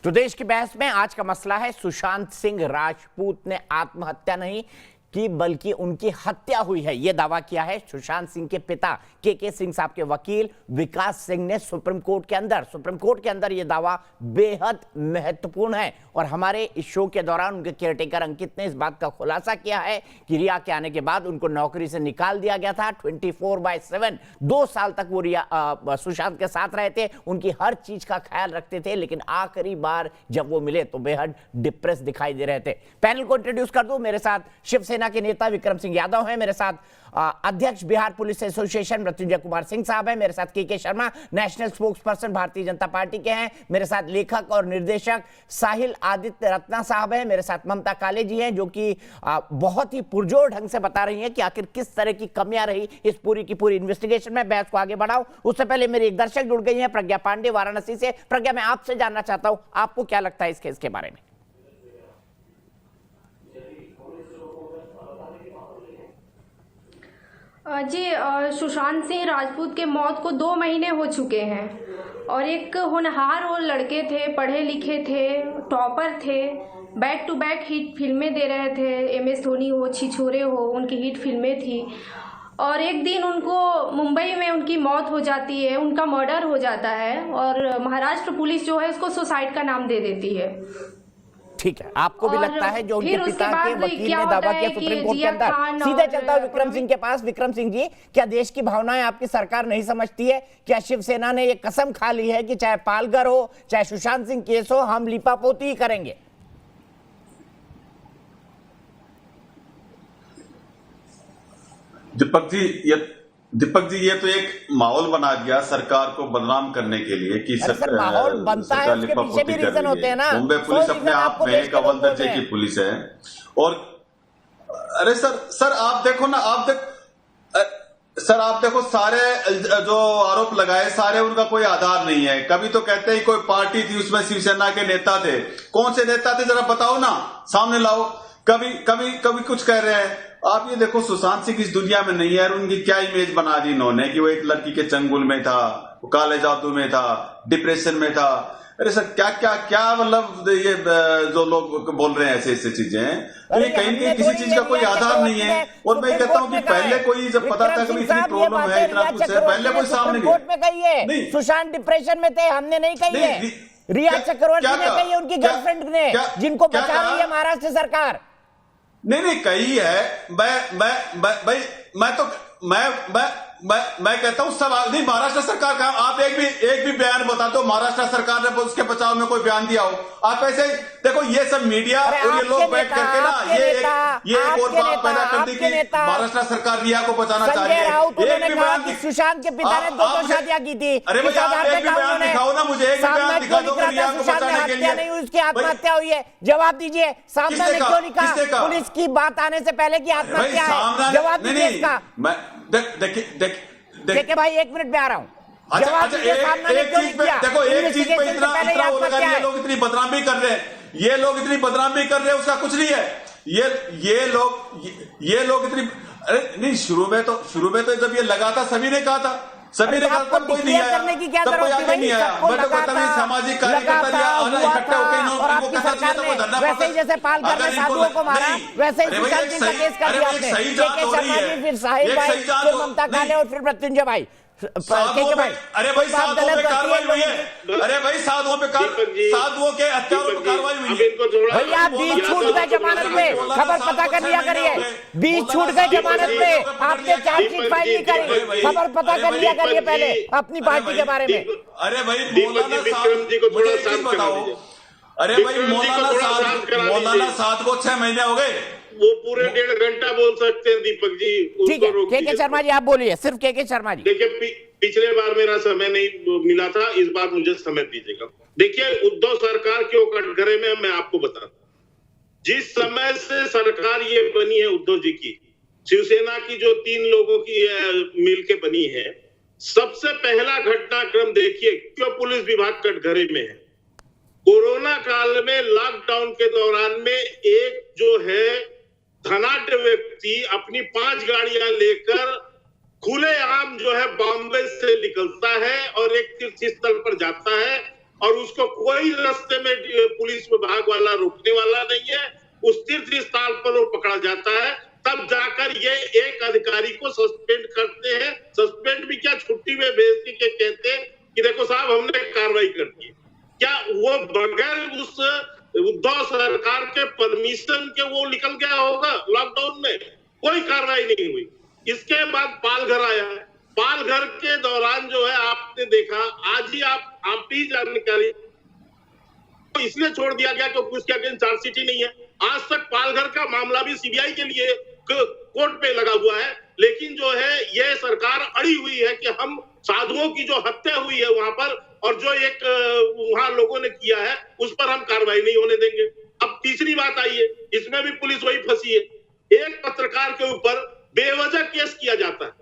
तो देश की बहस में आज का मसला है सुशांत सिंह राजपूत ने आत्महत्या नहीं की बल्कि उनकी हत्या हुई है। यह दावा किया है सुशांत सिंह के पिता के सिंह साहब के वकील विकास सिंह ने सुप्रीम कोर्ट के अंदर यह दावा बेहद महत्वपूर्ण है। और हमारे इस शो के दौरान उनके केयरटेकर अंकित ने इस बात का खुलासा किया है कि रिया के आने के बाद उनको नौकरी से निकाल दिया गया था। 24/7 2 साल तक वो रिया सुशांत के साथ रहे थे, उनकी हर चीज का ख्याल रखते थे, लेकिन आखिरी बार जब वो मिले तो बेहद डिप्रेस दिखाई दे रहे थे। पैनल को इंट्रोड्यूस कर दूं। मेरे साथ शिवसेना के नेता विक्रम सिंह यादव हैं, मेरे साथ अध्यक्ष बिहार पुलिस एसोसिएशन मृत्युंजय कुमार सिंह साहब हैं, मेरे साथ के Sharma national spokesperson Bharatiya Janata party के हैं, मेरे साथ लेखक और निर्देशक साहिल आदित्य रत्ना साहब हैं, मेरे साथ ममता काले जी हैं जो कि बहुत ही पुरजोर ढंग से बता रही हैं कि आखिर किस तरह की कमियां रही इस पूरी की पूरी इन्वेस्टिगेशन में। बहस को आगे बढ़ाऊं उससे पहले मेरे एक दर्शक जुड़ गई हैं, प्रज्ञा पांडे वाराणसी से। प्रज्ञा, मैं आपसे जानना चाहता हूं आपको क्या लगता है इस केस के बारे में? जी, सुशांत सिंह राजपूत के मौत को 2 महीने हो चुके हैं और एक होनहार वो लड़के थे, पढ़े लिखे थे, टॉपर थे, बैक टू बैक हिट फिल्में दे रहे थे। MS धोनी हो, छिछोरे हो, उनकी हिट फिल्में थी। और एक दिन उनको मुंबई में उनकी मौत हो जाती है, उनका मर्डर हो जाता है और महाराष्ट्र पुलिस जो है उसको सुसाइड का नाम दे देती है। ठीक है, आपको भी लगता है जो उनके पिता के वकील ने दावा किया सुप्रीम कोर्ट के अंदर? सीधे चलता हूं विक्रम सिंह के पास। विक्रम सिंह जी, क्या देश की भावनाएं आपकी सरकार नहीं समझती है? क्या शिवसेना ने ये कसम खा ली है कि चाहे पालघर हो चाहे सुशांत सिंह केस हो, हम लिपापोती ही करेंगे? दीपक जी, ये तो एक माहौल बना दिया सरकार को बदनाम करने के लिए कि माहौल बनता है, उसके पीछे भी रीजन होते हैं ना। मुंबई पुलिस अपने आप में एक अव्वल दर्जे की पुलिस है। और अरे सर आप देखो ना, आप देखो सारे जो आरोप लगाए सारे उनका कोई आधार नहीं है। कभी तो कहते हैं कोई पार्टी थी उसमें शिवसेना के नेता थे। कौन से नेता थे जरा बताओ ना, सामने लाओ। कभी कुछ कह रहे हैं। आप ये देखो सुशांत सिंह इस दुनिया में नहीं है और उनकी क्या इमेज बना दी इन्होंने कि वो एक लड़की के चंगुल में था, वो काले जादू में था, डिप्रेशन में था। अरे सर क्या मतलब ये जो लोग बोल रहे हैं ऐसे चीजें, ये कहीं किसी चीज का कोई आधार नहीं है। और मैं कहता हूँ कि पहले कोई जब पता था कि इतनी प्रॉब्लम है, इतना कुछ है, पहले कोई सामने नहीं। सुशांत डिप्रेशन में थे, हमने नहीं कही है, रिया चक्रवर्ती ने कही है, उनकी गर्लफ्रेंड ने, जिनको बचा रही है महाराष्ट्र सरकार। नहीं कही है। मैं कहता हूं सब नहीं। महाराष्ट्र सरकार का आप एक भी बयान बता दो महाराष्ट्र सरकार ने उसके बचाव में कोई बयान दिया हो। आप ऐसे देखो, ये सब मीडिया और ये लोग बैठ करके ना ये एक और बात पैदा कर दी कि महाराष्ट्र सरकार रिया को बचाना चाह रही है। एक भी बयान सुशांत के पिता ने 2 शादियां की थी। अरे भैया आप एक भी बयान दिखाओ ना, मुझे एक भी बयान दिखा दो कि रिया को बचाने के लिए नहीं हुई, उसकी आत्महत्या हुई है। जवाब दीजिए, सामना ने क्यों नहीं कहा पुलिस की बात आने से पहले की आत्महत्या है? जवाब दीजिए इसका। देखिए भाई, 1 मिनट में आ रहा हूं। अच्छा, एक चीज पे देखो, एक चीज पे इतना वो लगा, ये लोग इतनी बदनामी कर रहे हैं, उसका कुछ नहीं है। ये लोग इतनी, अरे नहीं, शुरू में तो जब ये लगा था सभी ने कहा था, तब कोई नहीं आया, तब कोई आगे नहीं आया। मैं तो कहता हूँ सामाजिक कार्यकर्ता इकट्ठे होकर वैसे ही जैसे पालघर में साधुओं को मारा, वैसे ही सुशांत सिंह का केस कर दिया आपने। शर्मा जी, फिर साहिल भाई, फिर ममता काले और फिर मृत्युंजय भाई। अरे भाई साधुओं पे कार्रवाई हुई है। अरे भाई साधुओं के हत्यारों पे कार्रवाई हुई है। भैया बीच छूट गए जमानत पे, खबर पता कर लिया करिए। बीच छूट गए जमानत पे, आपने चार्जशीट फाइल नहीं करी, खबर पता कर लिया करिए पहले अपनी पार्टी के बारे में। अरे भाई बताओ, अरे भाई मौलाना साध को 6 महीने हो गए, वो पूरे 1.5 घंटा बोल सकते हैं दीपक जी। ठीक है, के शर्मा जी आप बोलिए, सिर्फ के शर्मा जी। देखिए, पिछले बार मेरा समय नहीं मिला था, इस बार मुझे समय दीजिएगा। देखिए, उद्धव सरकार क्यों कटघरे में, मैं आपको बता, जिस समय से सरकार ये बनी है उद्धव जी की, शिवसेना की जो 3 लोगों की मिलके बनी है, सबसे पहला घटनाक्रम देखिए क्यों पुलिस विभाग कटघरे में है। कोरोना काल में लॉकडाउन के दौरान में एक जो है धनाढ्य व्यक्ति अपनी 5 गाड़ियां लेकर खुलेआम जो है बॉम्बे से निकलता है और एक तीर्थ स्थल पर जाता है और उसको कोई रास्ते में पुलिस विभाग वाला रोकने वाला नहीं है। उस तीर्थ स्थल पर वो पकड़ा जाता है, तब जाकर ये एक अधिकारी को सस्पेंड करते हैं। सस्पेंड भी क्या, छुट्टी में भेज के कहते हैं कि देखो साहब हमने कार्रवाई कर दी। क्या वो बगैर उस उद्धव सरकार के परमिशन के वो निकल गया होगा लॉकडाउन में? कोई कार्रवाई नहीं हुई। इसके बाद पालघर आया है। पालघर के दौरान जो है आपने देखा, आज ही आप ही जानकारी, तो इसलिए छोड़ दिया गया क्योंकि उसके अगेंस्ट चार्जशीट ही नहीं है। आज तक पालघर का मामला भी सीबीआई के लिए कोर्ट पे लगा हुआ है, लेकिन जो है ये सरकार अड़ी हुई है कि हम साधुओं की जो हत्या हुई है वहां पर और जो एक वहां लोगों ने किया है उस पर हम कार्रवाई नहीं होने देंगे। अब तीसरी बात आई है, इसमें भी पुलिस वही फंसी है। एक पत्रकार के ऊपर बेवजह केस किया जाता है,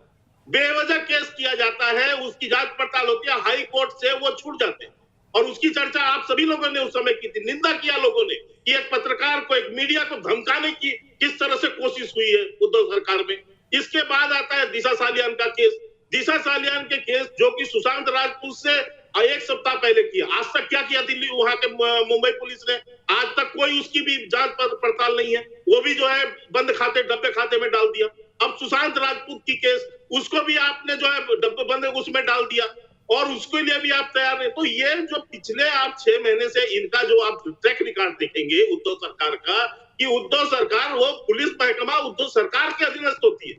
बेवजह केस किया जाता है, उसकी जांच पड़ताल होती है, हाई कोर्ट से वो छूट जाते हैं और उसकी चर्चा आप सभी लोगों ने उस समय की थी। निंदा किया लोगों ने कि एक पत्रकार को, एक मीडिया को धमकाने की किस तरह से कोशिश हुई है उद्धव सरकार में। इसके बाद आता है दिशा सालियान का केस। दिशा सालियान के केस जो कि सुशांत राजपूत से एक सप्ताह पहले किया, आज तक क्या किया दिल्ली वहां के मुंबई पुलिस ने? आज तक कोई उसकी भी जांच पड़ताल नहीं है, वो भी जो है बंद खाते, डब्बे खाते में डाल दिया। अब सुशांत राजपूत की केस, उसको भी आपने जो है डब्बे बंद उसमें डाल दिया और उसके लिए भी आप तैयार नहीं। तो ये जो पिछले आप 6 महीने से इनका जो आप ट्रैक रिकॉर्ड देखेंगे उद्धव सरकार का, कि उद्धव सरकार, वो पुलिस महकमा उद्धव सरकार के अधीनस्थ होती है।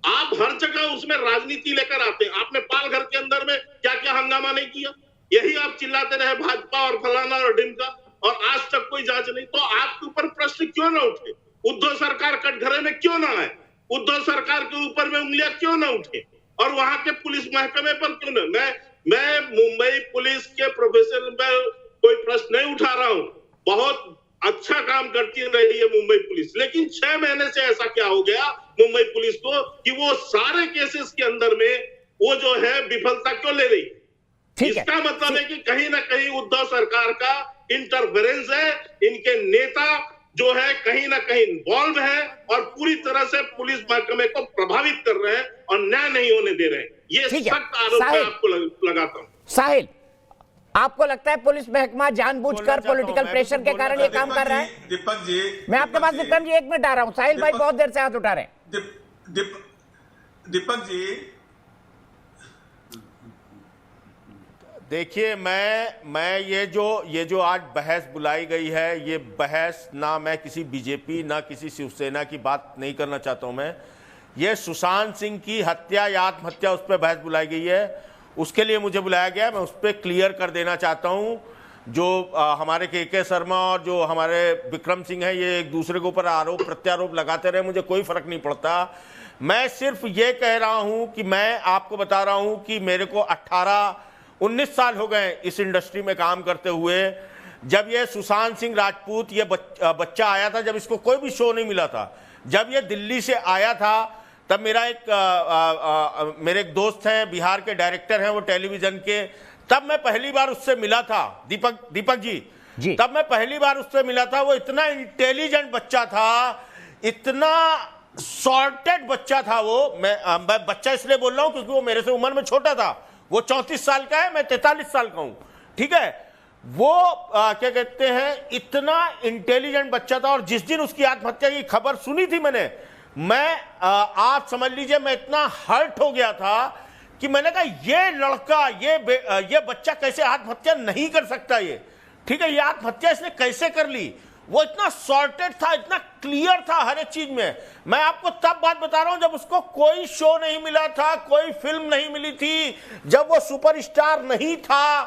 आप हर जगह उसमें राजनीति लेकर आते हैं। आपने पालघर के अंदर में क्या क्या हंगामा नहीं किया, यही आप चिल्लाते रहे भाजपा और फलाना और ढिमका, और आज तक कोई जांच नहीं। तो आपके ऊपर प्रश्न क्यों ना उठे? उद्धव सरकार कटघरे में क्यों ना आए? उद्धव सरकार के ऊपर में उंगलियां क्यों ना उठे? और वहां के पुलिस महकमे पर क्यों ना? मैं मुंबई पुलिस के प्रोफेशनल में कोई प्रश्न नहीं उठा रहा हूं, बहुत अच्छा काम करती रही है मुंबई पुलिस, लेकिन 6 महीने से ऐसा क्या हो गया मुंबई पुलिस को कि वो सारे केसेस के अंदर में वो जो है विफलता क्यों ले रही? इसका मतलब है कि कहीं ना कहीं उद्धव सरकार का इंटरफेरेंस है, इनके नेता जो है कहीं ना कहीं इन्वॉल्व है और पूरी तरह से पुलिस महकमे को प्रभावित कर रहे हैं और न्याय नहीं होने दे रहे हैं। ये सख्त आरोप मैं आपको लगाता हूं। साहिल, आपको लगता है पुलिस महकमा जानबूझकर पॉलिटिकल प्रेशर के कारण ये काम कर रहा है? दीपक जी, मैं आपके पास विक्रम जी 1 मिनट आ रहा हूं। साहिल भाई बहुत देर से हाथ उठा रहे हैं। दीपक जी देखिए, मैं ये जो आज बहस बुलाई गई है, ये बहस ना मैं किसी बीजेपी ना किसी शिवसेना की बात नहीं करना चाहता हूं। मैं ये सुशांत सिंह की हत्या या आत्महत्या, उस पर बहस बुलाई गई है, उसके लिए मुझे बुलाया गया। मैं उस पर क्लियर कर देना चाहता हूं। जो हमारे के शर्मा और जो हमारे विक्रम सिंह हैं, ये एक दूसरे के ऊपर आरोप प्रत्यारोप लगाते रहे, मुझे कोई फर्क नहीं पड़ता। मैं सिर्फ ये कह रहा हूं कि मैं आपको बता रहा हूं कि मेरे को 18-19 साल हो गए इस इंडस्ट्री में काम करते हुए। जब ये सुशांत सिंह राजपूत ये बच्चा आया था, जब इसको कोई भी शो नहीं मिला था, जब ये दिल्ली से आया था, तब मेरे एक दोस्त हैं, बिहार के डायरेक्टर हैं वो टेलीविजन के, तब मैं पहली बार उससे मिला था। दीपक जी, तब मैं पहली बार उससे मिला था। वो इतना इंटेलिजेंट बच्चा था, इतना सॉर्टेड बच्चा था वो। मैं बच्चा इसलिए बोल रहा हूं क्योंकि वो मेरे से उम्र में छोटा था। वो 34 साल का है, मैं 43 साल का हूं, ठीक है। वो क्या कहते हैं, इतना इंटेलिजेंट बच्चा था। और जिस दिन उसकी आत्महत्या की खबर सुनी थी मैं आप समझ लीजिए, मैं इतना हर्ट हो गया था कि मैंने कहा ये लड़का, ये बच्चा कैसे आत्महत्या नहीं कर सकता? ये ठीक है, ये आत्महत्या इसने कैसे कर ली? वो इतना सॉर्टेड था, इतना क्लियर था हर एक चीज में। मैं आपको तब बात बता रहा हूं जब उसको कोई शो नहीं मिला था, कोई फिल्म नहीं मिली थी, जब वो सुपरस्टार नहीं था,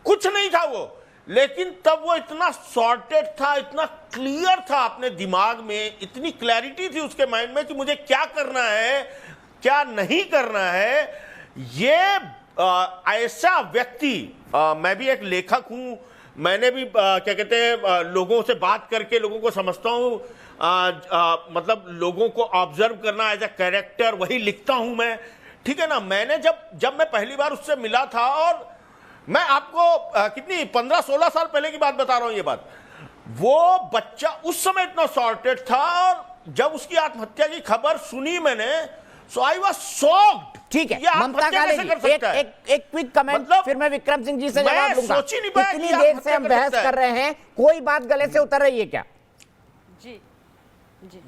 कुछ नहीं था वो, लेकिन तब वो इतना सॉर्टेड था, इतना क्लियर था अपने दिमाग में, इतनी क्लैरिटी थी उसके माइंड में कि मुझे क्या करना है, क्या नहीं करना है। ये ऐसा व्यक्ति, मैं भी एक लेखक हूं, मैंने भी क्या कहते हैं लोगों से बात करके लोगों को समझता हूं, मतलब लोगों को ऑब्जर्व करना एज ए कैरेक्टर, वही लिखता हूं मैं, ठीक है ना। मैंने जब मैं पहली बार उससे मिला था, और मैं आपको कितनी 15-16 साल पहले की बात बता रहा हूं ये बात, वो बच्चा उस समय इतना सॉर्टेड था। और जब उसकी आत्महत्या की खबर सुनी मैंने, सो आई वाज शॉक्ड। ठीक है, ये आप ममता हत्या कैसे काली कर सकता है? एक क्विक कमेंट, मतलब फिर मैं विक्रम सिंह जी से मैं जवाब दूंगा। सोच ही नहीं पाया इतनी कि आप देर से हत्या हम कर बहस सकता है। कर रहे हैं, कोई बात गले से उतर रही है क्या? जी जी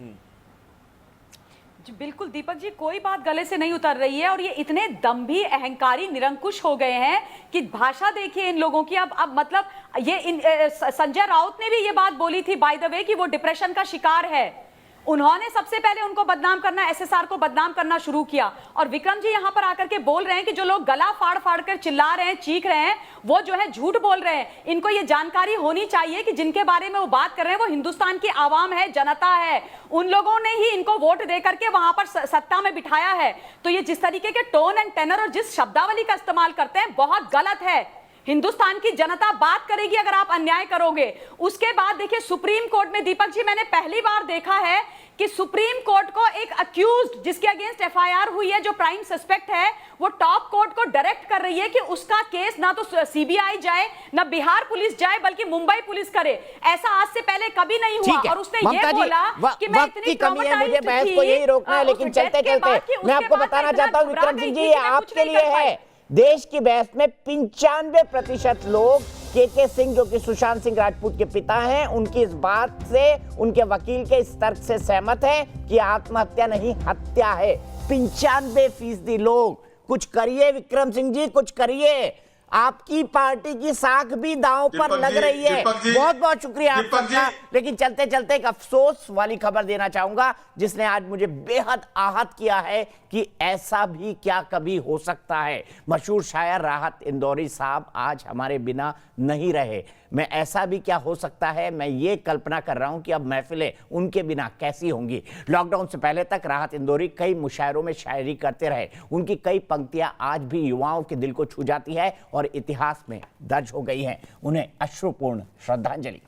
जी बिल्कुल दीपक जी, कोई बात गले से नहीं उतर रही है। और ये इतने दंभी, अहंकारी, निरंकुश हो गए हैं कि भाषा देखिए इन लोगों की। अब मतलब ये संजय राउत ने भी ये बात बोली थी बाय द वे कि वो डिप्रेशन का शिकार है। उन्होंने सबसे पहले उनको बदनाम करना, एसएसआर को बदनाम करना शुरू किया। और विक्रम जी यहां पर आकर के बोल रहे हैं कि जो लोग गला फाड़ फाड़ कर चिल्ला रहे हैं, चीख रहे हैं, वो जो है झूठ बोल रहे हैं। इनको ये जानकारी होनी चाहिए कि जिनके बारे में वो बात कर रहे हैं वो हिंदुस्तान की आवाम है, जनता है। उन लोगों ने ही इनको वोट दे करके वहां पर सत्ता में बिठाया है। तो ये जिस तरीके के टोन एंड टेनर और जिस शब्दावली का इस्तेमाल करते हैं, बहुत गलत है। हिंदुस्तान की जनता बात करेगी अगर आप अन्याय करोगे। उसके बाद देखिए सुप्रीम कोर्ट में दीपक जी, मैंने पहली बार देखा है कि सुप्रीम कोर्ट को एक अक्यूज्ड जिसके अगेंस्ट एफआईआर हुई है, जो प्राइम सस्पेक्ट है, वो टॉप कोर्ट को डायरेक्ट कर रही है कि उसका केस ना तो सीबीआई जाए, ना बिहार पुलिस जाए, बल्कि मुंबई पुलिस करे। ऐसा आज से पहले कभी नहीं हुआ। और उसने ये बोला कि मैं वक्त की इतनी कमी है, मुझे ट्रॉमेटाइज्ड बहस थी, को यही रोकना है, उस लेकिन डेथ चलते के बाद चलते कि मैं उसके आपको बाद बताना इतना चाहता हूं घबरा विक्रम गई सिंह थी जी, कि ये मैं कुछ आपके नहीं लिए कर पाई। है। देश की बहस में 95% लोग के सिंह, जो कि सुशांत सिंह राजपूत के पिता हैं, उनकी इस बात से, उनके वकील के इस तर्क से सहमत हैं कि आत्महत्या नहीं, हत्या है। 95% लोग। कुछ करिए विक्रम सिंह जी, कुछ करिए। आपकी पार्टी की साख भी दांव पर लग रही है। बहुत बहुत शुक्रिया आप सबका। लेकिन चलते चलते एक अफसोस वाली खबर देना चाहूंगा, जिसने आज मुझे बेहद आहत किया है कि ऐसा भी क्या कभी हो सकता है। मशहूर शायर राहत इंदौरी साहब आज हमारे बिना नहीं रहे। मैं ऐसा भी क्या हो सकता है, मैं ये कल्पना कर रहा हूं कि अब महफिलें उनके बिना कैसी होंगी। लॉकडाउन से पहले तक राहत इंदौरी कई मुशायरों में शायरी करते रहे। उनकी कई पंक्तियां आज भी युवाओं के दिल को छू जाती है और इतिहास में दर्ज हो गई हैं। उन्हें अश्रुपूर्ण श्रद्धांजलि।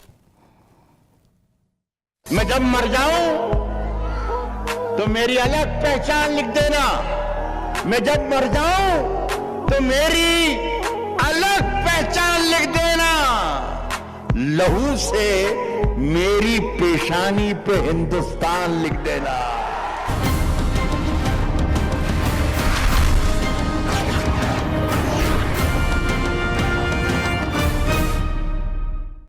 मैं जब मर जाऊं तो मेरी अलग पहचान लिख देना। मैं जब मर जाऊं तो मेरी अलग पहचान लिख देना। लहू से मेरी पेशानी पे हिंदुस्तान लिख देना।